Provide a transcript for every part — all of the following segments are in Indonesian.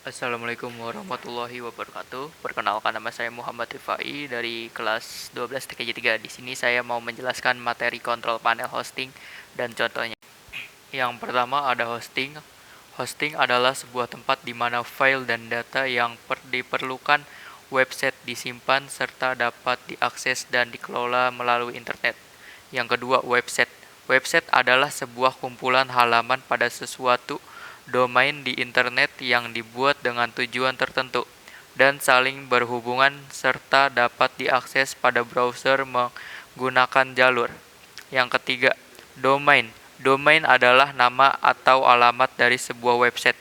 Assalamualaikum warahmatullahi wabarakatuh. Perkenalkan, nama saya Muhammad Rifai dari kelas 12 TKJ 3. Di sini saya mau menjelaskan materi kontrol panel hosting dan contohnya. Yang pertama ada hosting. Hosting adalah sebuah tempat di mana file dan data yang diperlukan website disimpan serta dapat diakses dan dikelola melalui internet. Yang kedua, website. Website adalah sebuah kumpulan halaman pada sesuatu domain di internet yang dibuat dengan tujuan tertentu dan saling berhubungan serta dapat diakses pada browser menggunakan jalur. Yang ketiga, domain. Domain adalah nama atau alamat dari sebuah website.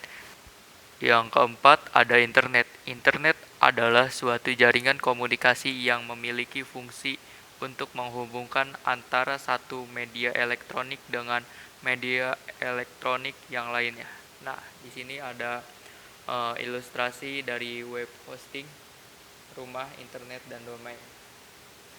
Yang keempat, ada internet. Internet adalah suatu jaringan komunikasi yang memiliki fungsi untuk menghubungkan antara satu media elektronik dengan media elektronik yang lainnya. Nah, di sini ada ilustrasi dari web hosting, rumah, internet, dan domain.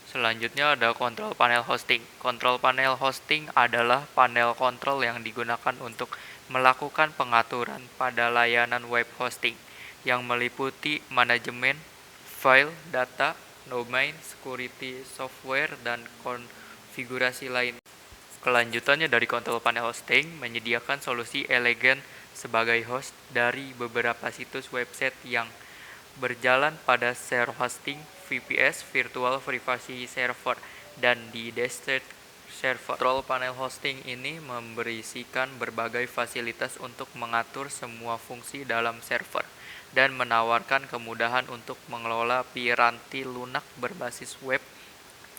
Selanjutnya ada kontrol panel hosting. Kontrol panel hosting adalah panel kontrol yang digunakan untuk melakukan pengaturan pada layanan web hosting yang meliputi manajemen, file, data, domain, security, software, dan konfigurasi lain. Kelanjutannya dari kontrol panel hosting menyediakan solusi elegan sebagai host dari beberapa situs website yang berjalan pada share hosting VPS (Virtual Private Server) dan di desktop server. Kontrol panel hosting ini memberisikan berbagai fasilitas untuk mengatur semua fungsi dalam server dan menawarkan kemudahan untuk mengelola piranti lunak berbasis web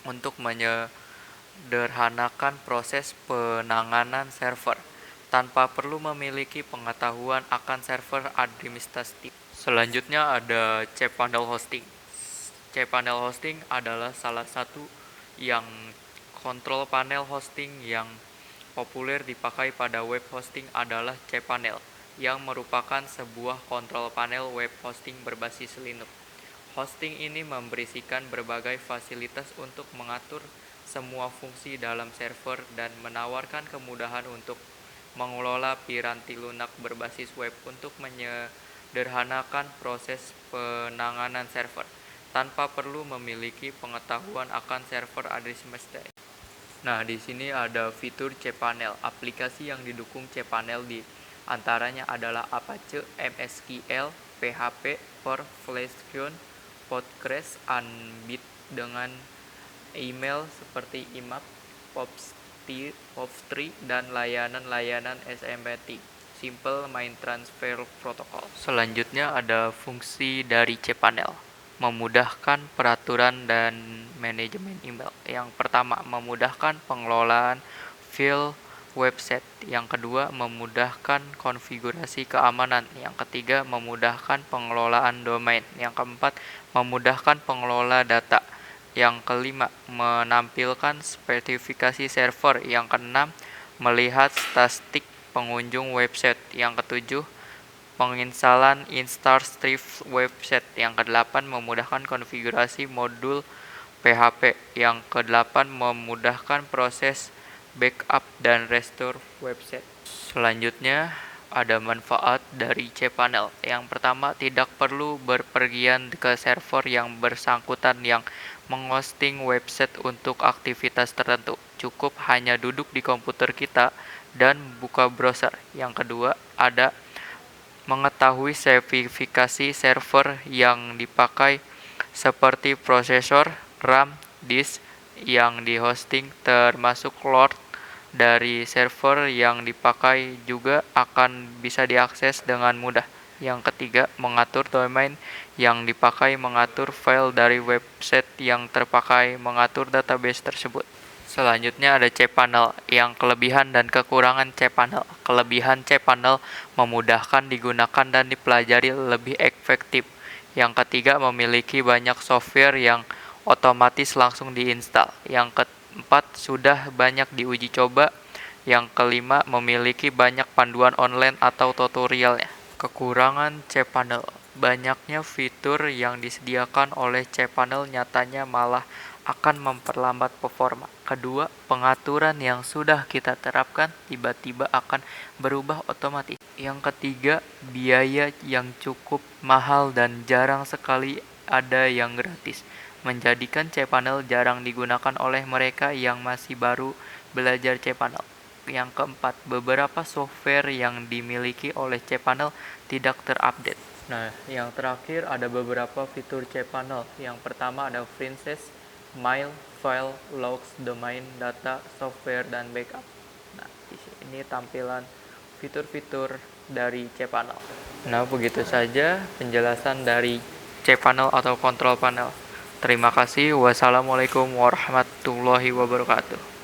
untuk menyederhanakan proses penanganan server tanpa perlu memiliki pengetahuan akan server administratif. Selanjutnya ada cPanel Hosting. cPanel Hosting adalah salah satu yang kontrol panel hosting yang populer dipakai pada web hosting adalah cPanel, yang merupakan sebuah kontrol panel web hosting berbasis Linux. Hosting ini memberisikan berbagai fasilitas untuk mengatur semua fungsi dalam server dan menawarkan kemudahan untuk mengelola piranti lunak berbasis web untuk menyederhanakan proses penanganan server tanpa perlu memiliki pengetahuan akan server administratif. Nah, di sini ada fitur cPanel. Aplikasi yang didukung cPanel di antaranya adalah Apache MSQL, PHP, Perflexion, Postgres, Unbit dengan email seperti IMAP, POP3, dan layanan-layanan SMTP, Simple Mail Transfer Protocol. Selanjutnya ada fungsi dari cPanel, memudahkan peraturan dan manajemen email. Yang pertama, memudahkan pengelolaan file website. Yang kedua, memudahkan konfigurasi keamanan. Yang ketiga, memudahkan pengelolaan domain. Yang keempat, memudahkan pengelola data. Yang kelima, menampilkan spesifikasi server. Yang keenam, melihat statistik pengunjung website. Yang ketujuh, penginstalan install script website. Yang kedelapan, memudahkan konfigurasi modul PHP. Yang kedelapan, memudahkan proses backup dan restore website. Selanjutnya ada manfaat dari cPanel. Yang pertama, tidak perlu berpergian ke server yang bersangkutan yang menghosting website untuk aktivitas tertentu. Cukup hanya duduk di komputer kita dan buka browser. Yang kedua, ada mengetahui spesifikasi server yang dipakai seperti prosesor, RAM, disk yang dihosting, termasuk load dari server yang dipakai juga akan bisa diakses dengan mudah. Yang ketiga, mengatur domain yang dipakai, mengatur file dari website yang terpakai, mengatur database tersebut. Selanjutnya ada cPanel, yang kelebihan dan kekurangan cPanel. Kelebihan cPanel memudahkan digunakan dan dipelajari lebih efektif. Yang ketiga, memiliki banyak software yang otomatis langsung diinstal. Yang keempat, sudah banyak diuji coba. Yang kelima, memiliki banyak panduan online atau tutorialnya. Kekurangan cPanel. Banyaknya fitur yang disediakan oleh cPanel nyatanya malah akan memperlambat performa. Kedua, pengaturan yang sudah kita terapkan tiba-tiba akan berubah otomatis. Yang ketiga, biaya yang cukup mahal dan jarang sekali ada yang gratis, menjadikan cPanel jarang digunakan oleh mereka yang masih baru belajar cPanel. Yang keempat, beberapa software yang dimiliki oleh cPanel tidak terupdate. Nah, yang terakhir ada beberapa fitur cPanel. Yang pertama ada Princess, Mail, File, Logs, Domain, Data, Software, dan Backup. Nah, di sini tampilan fitur-fitur dari cPanel. Nah, begitu saja penjelasan dari cPanel atau control panel. Terima kasih. Wassalamualaikum warahmatullahi wabarakatuh.